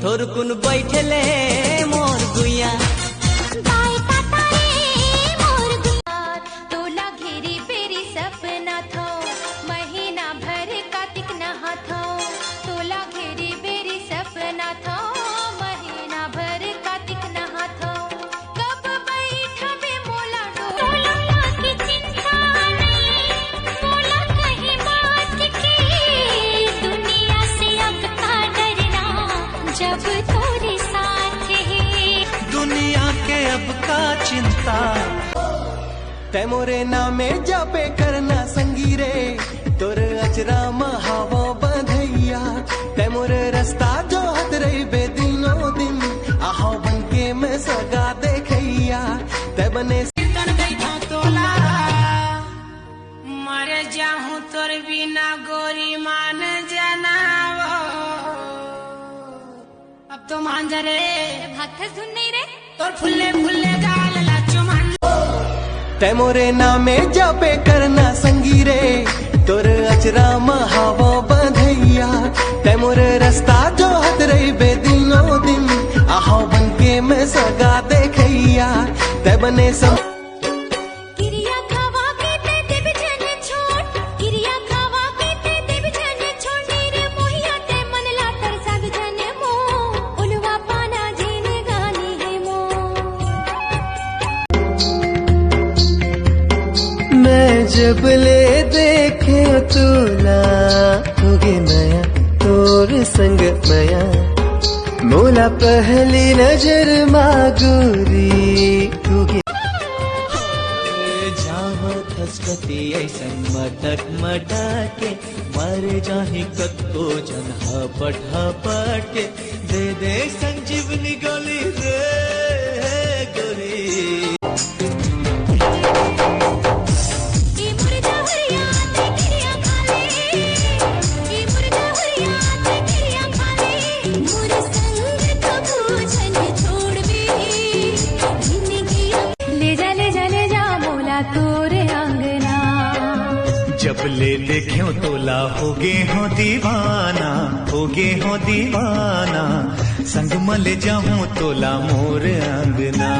थोरकुन बैठले मोर गुइया जब तोरे साथ है दुनिया के अब का चिंता तै मोरे नामे जापे करना संगी रे तोर अचरा महावो बंधैया तै मोरे रास्ता जो हत रही बेदिनो दिन आहो बन के मैं सगा देखैया तै बने तोला मर जाऊं तोर बिना गोरी मान जनावो अब तो मान जा रे भाग सुन नहीं रे तोर फुल्ले गाल लाचो मान तै मोरे नामे जापे करना संगी रे तोर अचरा महावो बंधैया तै मोरे रास्ता जो हत रही बेदिनो दिन आहो बन के मैं सगा देखैया तै बने सम मैं जब ले देखे तोला होगे नया तोर संग मया मोला पहली नजर मागुरी होगे जाव खसकती ऐसन मटक के मर जाही कत्तो जन हपट के दे संजीवनी गली रे गोरी तोरे आंगना जब ले देख्यो तोला होगे हो दीवाना संग मले जाऊं तोला मोर आंगना।